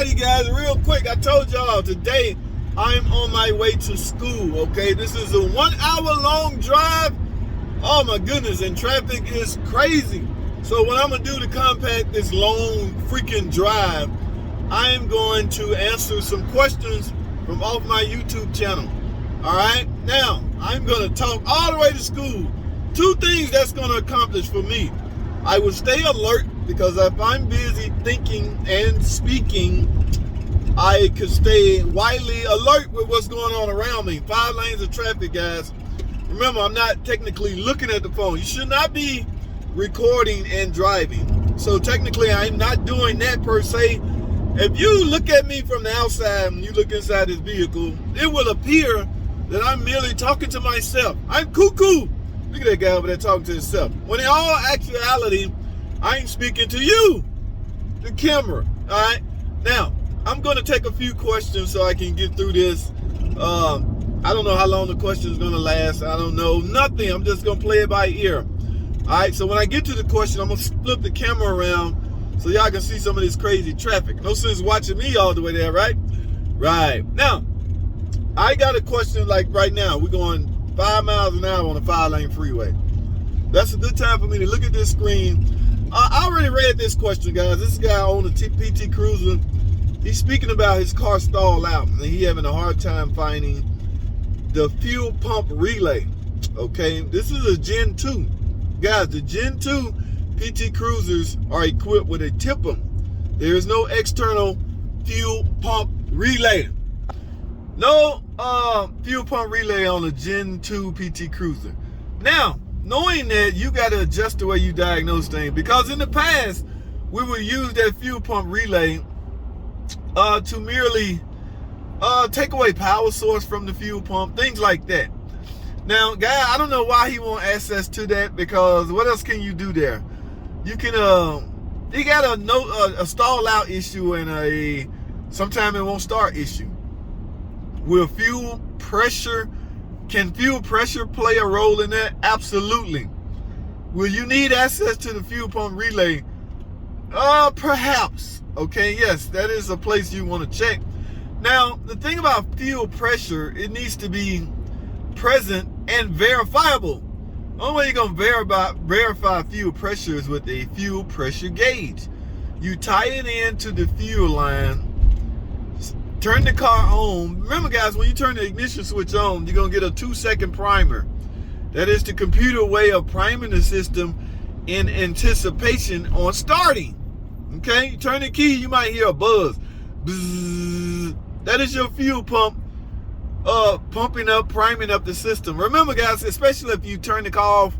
you guys real quick. I told y'all today I'm on my way to school, okay? This is a 1 hour long drive. Oh my goodness, and traffic is crazy. So what I'm gonna do to compact this long freaking drive, I am going to answer some questions from off my YouTube channel. All right, now I'm gonna talk all the way to school. Two things that's gonna accomplish for me. I will stay alert because if I'm busy thinking and speaking, I could stay widely alert with what's going on around me. 5 lanes of traffic, guys. Remember, I'm not technically looking at the phone. You should not be recording and driving. So technically, I'm not doing that per se. If you look at me from the outside and you look inside this vehicle, it will appear that I'm merely talking to myself. I'm cuckoo. Look at that guy over there talking to himself. When in all actuality, I'm speaking to you, the camera. All right. Now, I'm going to take a few questions so I can get through this. I don't know how long the question is going to last. I don't know nothing. I'm just going to play it by ear. All right. So when I get to the question, I'm going to flip the camera around so y'all can see some of this crazy traffic. No sense watching me all the way there, right? Right. Now, I got a question like right now. We're going 5 miles an hour on a 5-lane freeway. That's a good time for me to look at this screen. I already read this question, guys. This guy on the PT Cruiser, he's speaking about his car stalled out and he having a hard time finding the fuel pump relay. Okay, this is a Gen 2. Guys, the Gen 2 PT Cruisers are equipped with a tipper. There is no external fuel pump relay. No fuel pump relay on a Gen 2 PT Cruiser. Now, knowing that, you got to adjust the way you diagnose things, because in the past, we would use that fuel pump relay to merely take away power source from the fuel pump, things like that. Now, guy, I don't know why he want access to that, because what else can you do there? You can, you got a stall out issue and a sometime it won't start issue. Will fuel pressure, can fuel pressure play a role in that? Absolutely. Will you need access to the fuel pump relay? Perhaps. Okay, yes, that is a place you want to check. Now, the thing about fuel pressure, it needs to be present and verifiable. The only way you're going to verify fuel pressure is with a fuel pressure gauge. You tie it into the fuel line, turn the car on. Remember, guys, when you turn the ignition switch on, you're going to get a 2-second primer. That is the computer way of priming the system in anticipation on starting. Okay, you turn the key, you might hear a buzz. Bzzz. That is your fuel pump pumping up, priming up the system. Remember, guys, especially if you turn the car off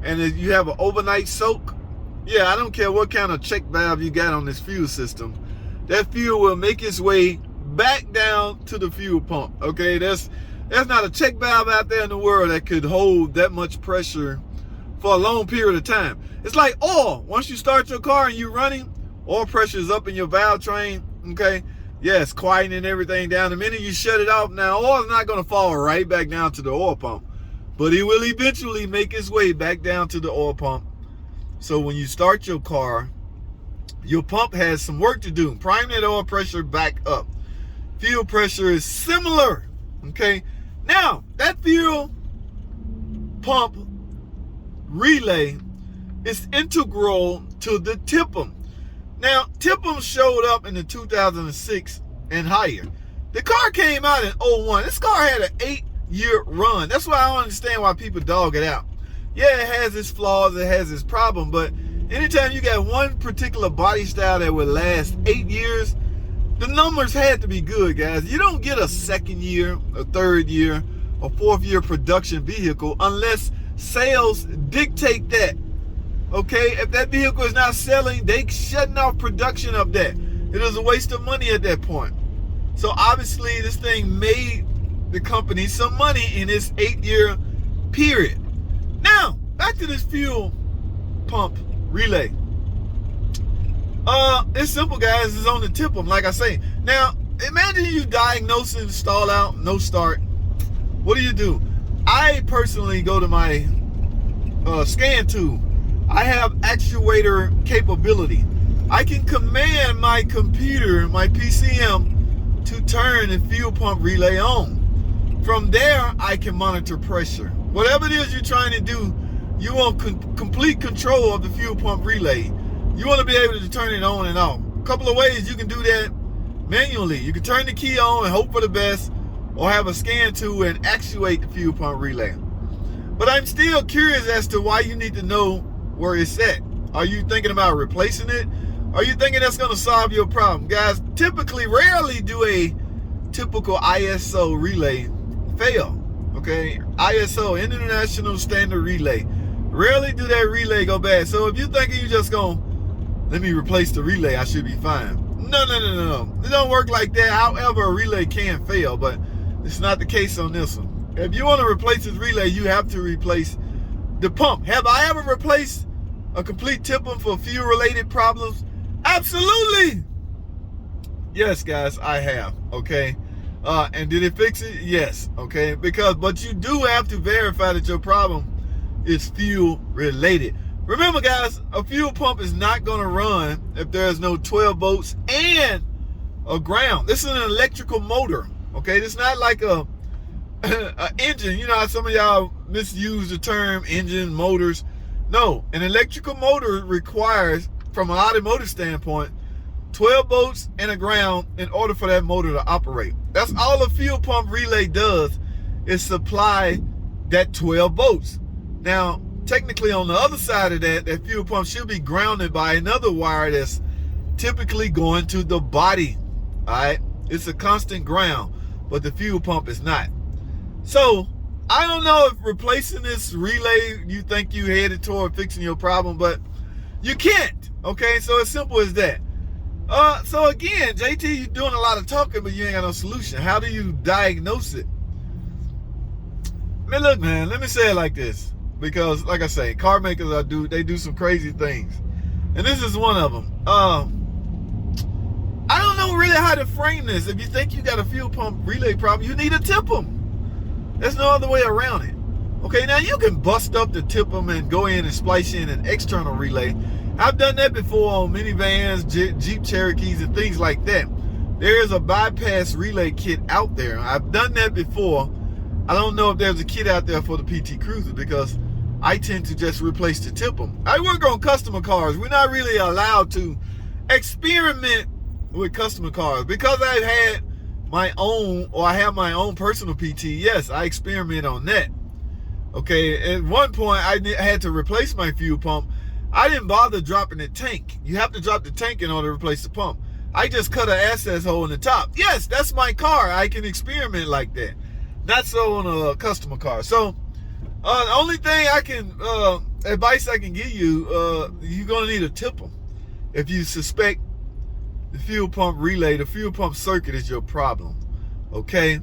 and if you have an overnight soak, yeah, I don't care what kind of check valve you got on this fuel system, that fuel will make its way back down to the fuel pump. Okay, there's not a check valve out there in the world that could hold that much pressure for a long period of time. It's like oil. Once you start your car and you're running, oil pressure is up in your valve train. Okay, yes, quieting everything down. The minute you shut it off, now oil is not going to fall right back down to the oil pump, but it will eventually make its way back down to the oil pump. So when you start your car, your pump has some work to do. Prime that oil pressure back up. Fuel pressure is similar. Okay, now that fuel pump relay is integral to the TIPM. Now, TIPM showed up in the 2006 and higher. The car came out in 01. This car had an 8-year run. That's why I don't understand why people dog it out. Yeah, it has its flaws, it has its problem, but anytime you got one particular body style that would last 8 years, the numbers had to be good, guys. You don't get a 2nd year, a 3rd year, a 4th year production vehicle unless sales dictate that. Okay, if that vehicle is not selling, they shutting off production of that. It is a waste of money at that point. So obviously this thing made the company some money in this 8-year period. Now, back to this fuel pump relay. It's simple, guys. It's on the TIPM, like I say. Now, imagine you diagnosing stall out, no start. What do? I personally go to my scan tool. I have actuator capability. I can command my computer, my PCM, to turn the fuel pump relay on. From there, I can monitor pressure. Whatever it is you're trying to do, you want complete control of the fuel pump relay. You want to be able to turn it on and off. A couple of ways you can do that manually. You can turn the key on and hope for the best, or have a scan tool and actuate the fuel pump relay. But I'm still curious as to why you need to know where it's at. Are you thinking about replacing it? Are you thinking that's going to solve your problem? Guys, rarely do a typical ISO relay fail. Okay, ISO, International Standard Relay. Rarely do that relay go bad. So if you're thinking you're just going, let me replace the relay, I should be fine. No. It don't work like that. However, a relay can fail, but it's not the case on this one. If you want to replace this relay, you have to replace the pump. Have I ever replaced a complete tip pump for fuel-related problems? Absolutely. Yes, guys, I have. Okay. And did it fix it? Yes. Okay. But you do have to verify that your problem is fuel-related. Remember, guys, a fuel pump is not going to run if there's no 12 volts and a ground. This is an electrical motor. Okay. It's not like a engine. You know how some of y'all misuse the term engine, motors. No, an electrical motor requires, from an automotive standpoint, 12 volts and a ground in order for that motor to operate. That's all a fuel pump relay does, is supply that 12 volts. Now, technically on the other side of that fuel pump should be grounded by another wire that's typically going to the body. All right, it's a constant ground, but the fuel pump is not. So I don't know if replacing this relay, you think you headed toward fixing your problem, but you can't. Okay, so it's simple as that. So again, JT, you're doing a lot of talking, but you ain't got no solution. How do you diagnose it? Man, look, man, let me say it like this, because like I say, car makers they do some crazy things, and this is one of them. I don't know really how to frame this. If you think you got a fuel pump relay problem, you need to tip them. There's no other way around it. Okay, now you can bust up the tip them and go in and splice in an external relay. I've done that before on minivans, Jeep Cherokees, and things like that. There is a bypass relay kit out there. I've done that before. I don't know if there's a kit out there for the PT Cruiser, because I tend to just replace the tip them. I work on customer cars. We're not really allowed to experiment with customer cars, because I've had my own, or I have my own personal PT. Yes, I experiment on that. Okay, at one point I had to replace my fuel pump. I didn't bother dropping the tank. You have to drop the tank in order to replace the pump. I just cut an access hole in the top. Yes, that's my car. I can experiment like that. Not so on a customer car. So the only thing I can advice I can give you, you're gonna need a tipper if you suspect the fuel pump relay, the fuel pump circuit is your problem. Okay,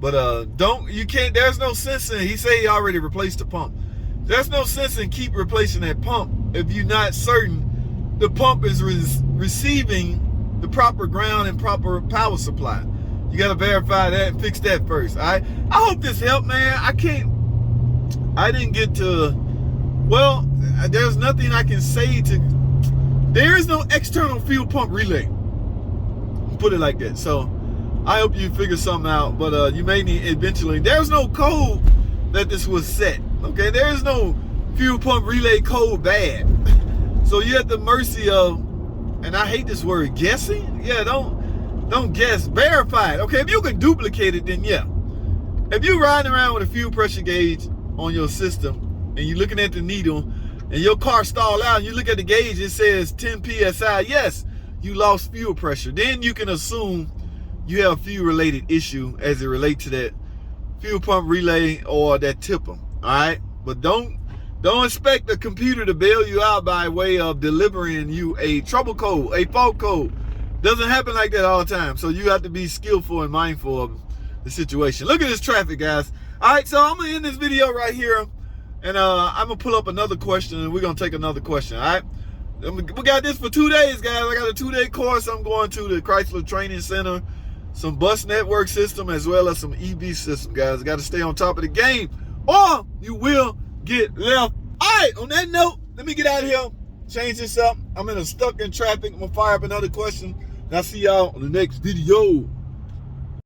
but there's no sense in, he said he already replaced the pump. There's no sense in keep replacing that pump if you're not certain the pump is receiving the proper ground and proper power supply. You got to verify that and fix that first. All right, I hope this helped, man. I didn't get to, well, there's nothing I can say to, there is no external fuel pump relay, put it like that. So I hope you figure something out, but you may need eventually. There's no code that this was set. Okay, there is no fuel pump relay code bad. So you're at the mercy of, and I hate this word, guessing. Yeah, don't guess, verify it. Okay, if you can duplicate it, then yeah. If you're riding around with a fuel pressure gauge on your system and you're looking at the needle and your car stalled out and you look at the gauge, it says 10 psi, yes, you lost fuel pressure. Then you can assume you have a fuel related issue as it relates to that fuel pump relay or that tipper. All right, but don't expect the computer to bail you out by way of delivering you a trouble code, a fault code. Doesn't happen like that all the time. So you have to be skillful and mindful of the situation. Look at this traffic, guys. All right, so I'm gonna end this video right here, and I'm gonna pull up another question, and we're gonna take another question. All right, we got this for 2 days, guys. I got a 2-day course. I'm going to the Chrysler Training Center, some bus network system, as well as some EV system, guys. Got to stay on top of the game, or you will get left. All right, on that note, let me get out of here, change this up. I'm in a stuck in traffic. I'm gonna fire up another question. And I'll see y'all on the next video.